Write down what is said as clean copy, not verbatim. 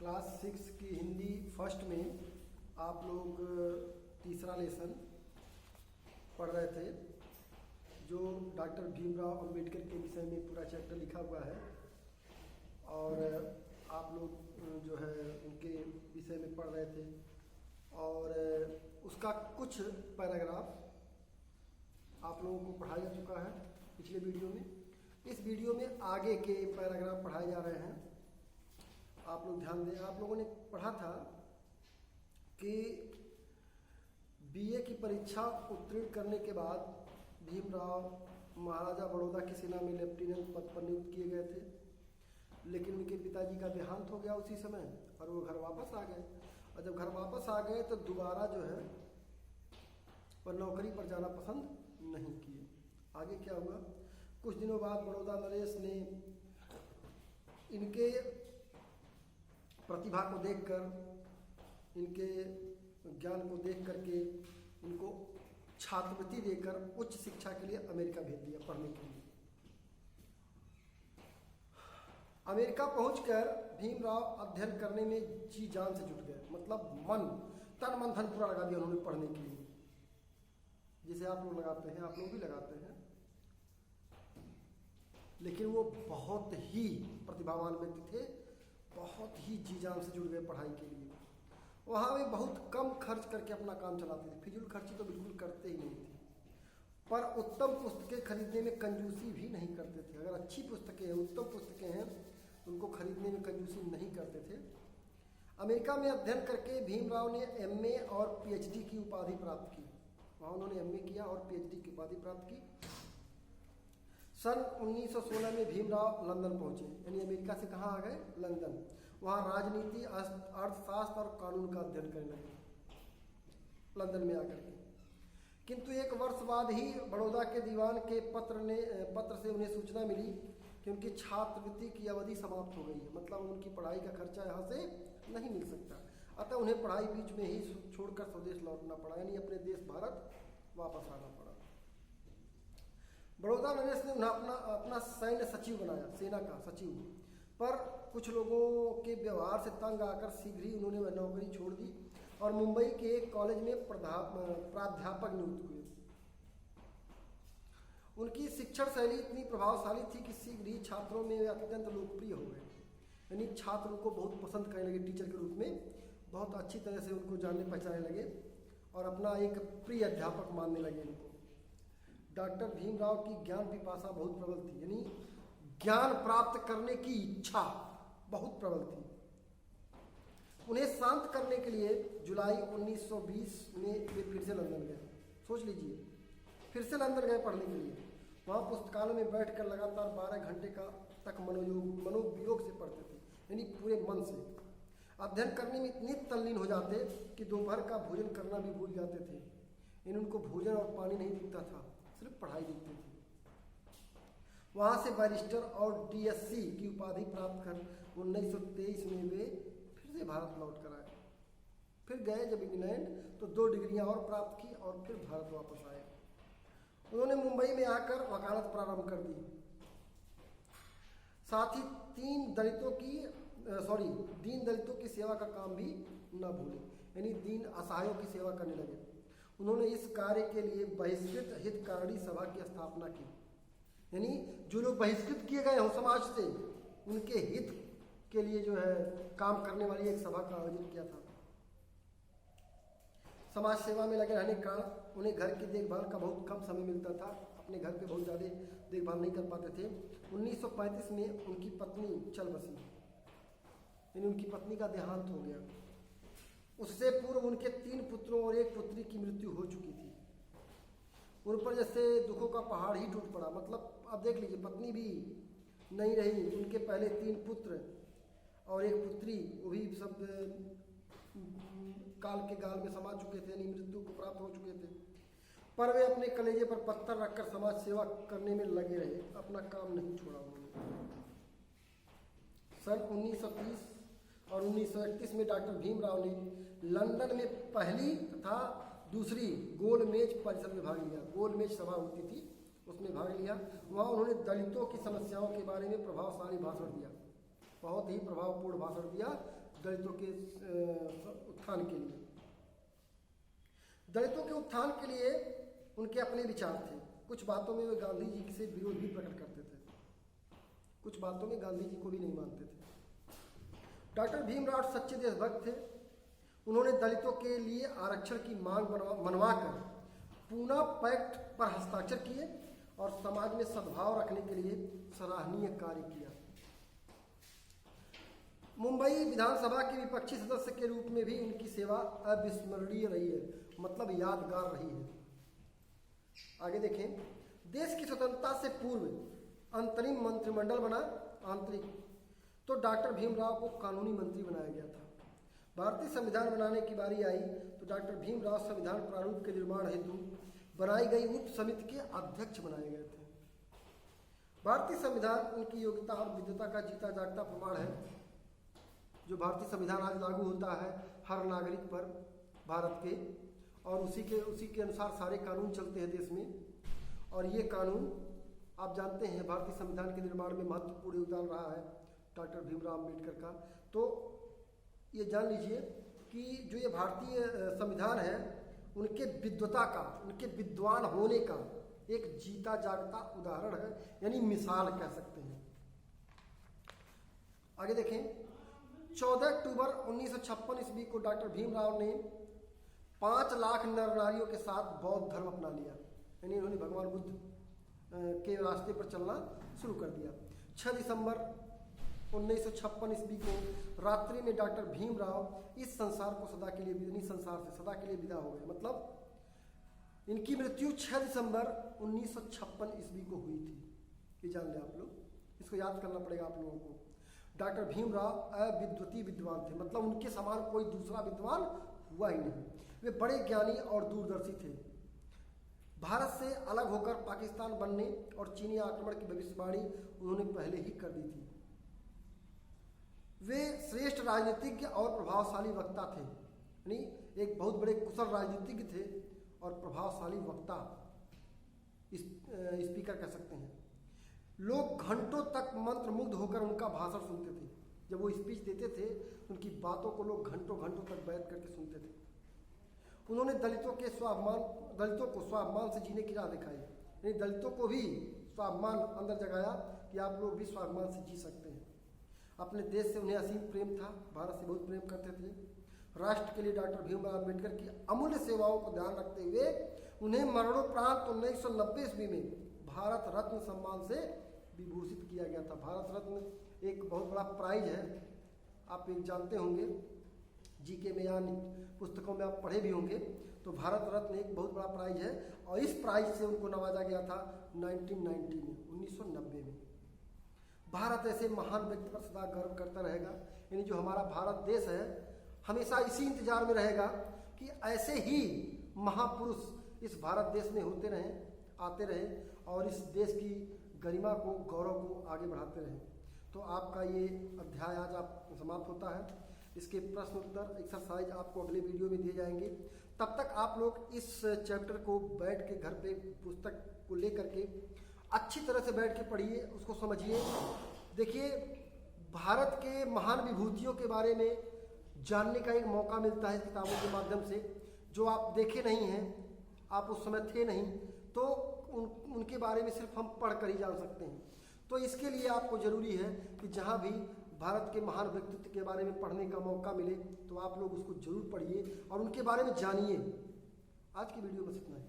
Class 6 की Hindi first में आप लोग तीसरा लेसन पढ़ रहे थे जो डॉक्टर भीमराव अंबेडकर के विषय में पूरा चैप्टर लिखा हुआ है और आप लोग जो है उनके विषय में पढ़ रहे थे और उसका कुछ पैराग्राफ आप लोगों को पढ़ाया जा चुका है पिछले वीडियो में। इस वीडियो में आगे के पैराग्राफ पढ़ाए जा रहे हैं। आप लोग ध्यान दें। आप लोगों ने पढ़ा था कि बीए की परीक्षा उत्तीर्ण करने के बाद भीमराव महाराजा बड़ौदा की सेना में लेफ्टिनेंट पद पर नियुक्त किए गए थे, लेकिन उनके पिताजी का देहांत हो गया उसी समय और वो घर वापस आ गए। और जब घर वापस आ गए तो दोबारा जो है वह नौकरी पर जाना पसंद नहीं किए। आगे क्या हुआ? कुछ दिनों बाद बड़ौदा नरेश ने इनके प्रतिभा को देखकर, इनके ज्ञान को देख करके इनको छात्रवृत्ति देकर उच्च शिक्षा के लिए अमेरिका भेज दिया पढ़ने के लिए। अमेरिका पहुंचकर भीमराव अध्ययन करने में जी जान से जुट गए, मतलब तन मन धन पूरा लगा दिया उन्होंने पढ़ने के लिए, जिसे आप लोग लगाते हैं, आप लोग भी लगाते हैं। लेकिन वो बहुत ही प्रतिभावान व्यक्ति थे, बहुत ही जी जान से जुड़ गए पढ़ाई के लिए। वहाँ वे बहुत कम खर्च करके अपना काम चलाते थे, फिजूल खर्ची तो बिल्कुल करते ही नहीं थे, पर उत्तम पुस्तकें खरीदने में कंजूसी भी नहीं करते थे। अगर अच्छी पुस्तकें हैं, उत्तम पुस्तकें हैं, उनको खरीदने में कंजूसी नहीं करते थे। अमेरिका में अध्ययन करके भीमराव ने एमए और पीएचडी की उपाधि प्राप्त की। वहाँ उन्होंने एमए किया और पीएचडी की उपाधि प्राप्त की। सन 1916 में भीमराव लंदन पहुंचे, यानी अमेरिका से कहाँ आ गए? लंदन। वहाँ राजनीति, अर्थशास्त्र और कानून का अध्ययन करने लगे लंदन में आकर के। किंतु एक वर्ष बाद ही बड़ौदा के दीवान के पत्र से उन्हें सूचना मिली कि उनकी छात्रवृत्ति की अवधि समाप्त हो गई है, मतलब उनकी पढ़ाई का खर्चा यहाँ से नहीं मिल सकता। अतः उन्हें पढ़ाई बीच में ही छोड़कर स्वदेश लौटना पड़ा, यानी अपने देश भारत वापस आना पड़ा। बड़ौदा नरेश ने उन्हें अपना सैन्य सचिव बनाया, सेना का सचिव, पर कुछ लोगों के व्यवहार से तंग आकर शीघ्र ही उन्होंने वह नौकरी छोड़ दी और मुंबई के एक कॉलेज में प्राध्यापक नियुक्त हुए। उनकी शिक्षण शैली इतनी प्रभावशाली थी कि शीघ्र ही छात्रों में वे अत्यंत लोकप्रिय हो गए, यानी छात्र उनको बहुत पसंद करने लगे। टीचर के रूप में बहुत अच्छी तरह से उनको जानने पहचानने लगे और अपना एक प्रिय अध्यापक मानने लगे इनको। डॉक्टर भीमराव की ज्ञान पिपासा बहुत प्रबल थी, यानी ज्ञान प्राप्त करने की इच्छा बहुत प्रबल थी। उन्हें शांत करने के लिए जुलाई 1920 में वे फिर से लंदन गए। सोच लीजिए, फिर से लंदन गए पढ़ने के लिए। वहाँ पुस्तकालय में बैठकर लगातार 12 घंटे तक मनोवियोग से पढ़ते थे, यानी पूरे मन से। अध्ययन करने में इतने तल्लीन हो जाते कि दोपहर का भोजन करना भी भूल जाते थे। उनको भोजन और पानी नहीं दिखता था, सिर्फ पढ़ाई दिखती थी। वहाँ से बैरिस्टर और डीएससी की उपाधि प्राप्त कर 1923 में वे फिर से भारत लौट कर आए। फिर गए जब इंग्लैंड तो 2 डिग्रियां और प्राप्त की और फिर भारत वापस आए। उन्होंने मुंबई में आकर वकालत प्रारंभ कर दी। साथ ही दीन दलितों की सेवा का काम भी न भूले, यानी दीन असहायों की सेवा करने लगे। उन्होंने इस कार्य के लिए बहिष्कृत हितकारिणी सभा की स्थापना की, यानी जो लोग बहिष्कृत किए गए हों समाज से, उनके हित के लिए जो है काम करने वाली एक सभा का आयोजन किया था। समाज सेवा में लगे रहने के कारण उन्हें घर की देखभाल का बहुत कम समय मिलता था, अपने घर पे बहुत ज़्यादा देखभाल नहीं कर पाते थे। 1935 में उनकी पत्नी चल बसी, यानी उनकी पत्नी का देहांत हो गया। उससे पूर्व उनके 3 पुत्रों और 1 पुत्री की मृत्यु हो चुकी थी। उन पर जैसे दुखों का पहाड़ ही टूट पड़ा। मतलब अब देख लीजिए, पत्नी भी नहीं रही, उनके पहले 3 पुत्र और 1 पुत्री, वो भी सब काल के गाल में समा चुके थे, यानी मृत्यु को प्राप्त हो चुके थे। पर वे अपने कलेजे पर पत्थर रखकर समाज सेवा करने में लगे रहे, अपना काम नहीं छोड़ा उन्होंने। सन 1930 और 1931 में डॉक्टर भीमराव ने लंदन में पहली तथा दूसरी गोलमेज परिषद में भाग लिया। गोलमेज सभा होती थी, उसमें भाग लिया। वहाँ उन्होंने दलितों की समस्याओं के बारे में प्रभावशाली भाषण दिया, बहुत ही प्रभावपूर्ण भाषण दिया, दलितों के उत्थान के लिए। दलितों के उत्थान के लिए उनके अपने विचार थे। कुछ बातों में वे गांधी जी से विरोध भी प्रकट करते थे, कुछ बातों में गांधी जी को भी नहीं मानते थे। डॉक्टर भीमराव सच्चे देशभक्त थे। उन्होंने दलितों के लिए आरक्षण की मांग मनवाकर पूना पैक्ट पर हस्ताक्षर किए और समाज में सद्भाव रखने के लिए सराहनीय कार्य किया। मुंबई विधानसभा के विपक्षी सदस्य के रूप में भी उनकी सेवा अविस्मरणीय रही है, मतलब यादगार रही है। आगे देखें, देश की स्वतंत्रता से पूर्व अंतरिम मंत्रिमंडल बना। आंतरिक तो डॉक्टर भीमराव को कानूनी मंत्री बनाया गया था। भारतीय संविधान बनाने की बारी आई तो डॉक्टर भीमराव संविधान प्रारूप के निर्माण हेतु बनाई गई उप समिति के अध्यक्ष बनाए गए थे। भारतीय संविधान उनकी योग्यता और विद्वता का जीता जागता प्रमाण है। जो भारतीय संविधान आज लागू होता है हर नागरिक पर भारत के, और उसी के अनुसार सारे कानून चलते हैं देश में। और ये कानून आप जानते हैं भारतीय संविधान के निर्माण में महत्वपूर्ण योगदान रहा है डॉक्टर भीमराव अम्बेडकर का। तो ये जान लीजिए कि जो ये भारतीय संविधान है उनके विद्वता का, उनके विद्वान होने का एक जीता जागता उदाहरण है, यानी मिसाल कह सकते हैं। आगे देखें, 14 अक्टूबर 1956 ईस्वी को डॉक्टर भीमराव ने 5 लाख नर नारियों के साथ बौद्ध धर्म अपना लिया, यानी उन्होंने भगवान बुद्ध के रास्ते पर चलना शुरू कर दिया। 6 दिसंबर 1956 ईस्वी को रात्रि में डॉक्टर भीमराव इस संसार को सदा के लिए, संसार से सदा के लिए विदा हो गए। मतलब इनकी मृत्यु 6 दिसंबर 1956 ईस्वी को हुई थी। ये जान लें आप लोग, इसको याद करना पड़ेगा आप लोगों को। डॉक्टर भीमराव अविद्वतीय विद्वान थे, मतलब उनके समान कोई दूसरा विद्वान हुआ ही नहीं। वे बड़े ज्ञानी और दूरदर्शी थे। भारत से अलग होकर पाकिस्तान बनने और चीनी आक्रमण की भविष्यवाणी उन्होंने पहले ही कर दी थी। वे श्रेष्ठ राजनीतिज्ञ और प्रभावशाली वक्ता थे, यानी एक बहुत बड़े कुशल राजनीतिज्ञ थे और प्रभावशाली वक्ता, स्पीकर कह सकते हैं। लोग घंटों तक मंत्रमुग्ध होकर उनका भाषण सुनते थे। जब वो स्पीच देते थे उनकी बातों को लोग घंटों घंटों तक बैठ करके सुनते थे। उन्होंने दलितों को स्वाभिमान से जीने की राह दिखाई, यानी दलितों को भी स्वाभिमान अंदर जगाया कि आप लोग भी स्वाभिमान से जी सकते हैं। अपने देश से उन्हें असीम प्रेम था, भारत से बहुत प्रेम करते थे। राष्ट्र के लिए डॉक्टर भीमराव अम्बेडकर की अमूल्य सेवाओं को ध्यान रखते हुए उन्हें मरणोपरांत 1990 ईस्वी में भारत रत्न सम्मान से विभूषित किया गया था। भारत रत्न एक बहुत बड़ा प्राइज है, आप एक जानते होंगे, जीके में या पुस्तकों में आप पढ़े भी होंगे। तो भारत रत्न एक बहुत बड़ा प्राइज है और इस प्राइज से उनको नवाजा गया था 1990 में। भारत ऐसे महान व्यक्ति पर सदा गर्व करता रहेगा, यानी जो हमारा भारत देश है हमेशा इसी इंतजार में रहेगा कि ऐसे ही महापुरुष इस भारत देश में होते रहें, आते रहें और इस देश की गरिमा को, गौरव को आगे बढ़ाते रहें। तो आपका ये अध्याय आज आप समाप्त होता है। इसके प्रश्न उत्तर एक्सरसाइज आपको अगले वीडियो में दिए जाएंगे। तब तक आप लोग इस चैप्टर को बैठ के घर पे पुस्तक को ले करके अच्छी तरह से बैठ के पढ़िए, उसको समझिए। देखिए, भारत के महान विभूतियों के बारे में जानने का एक मौका मिलता है किताबों के माध्यम से, जो आप देखे नहीं हैं, आप उस समय थे नहीं, तो उनके बारे में सिर्फ हम पढ़ कर ही जान सकते हैं। तो इसके लिए आपको ज़रूरी है कि जहाँ भी भारत के महान व्यक्तित्व के बारे में पढ़ने का मौका मिले तो आप लोग उसको जरूर पढ़िए और उनके बारे में जानिए। आज की वीडियो बस इतना ही।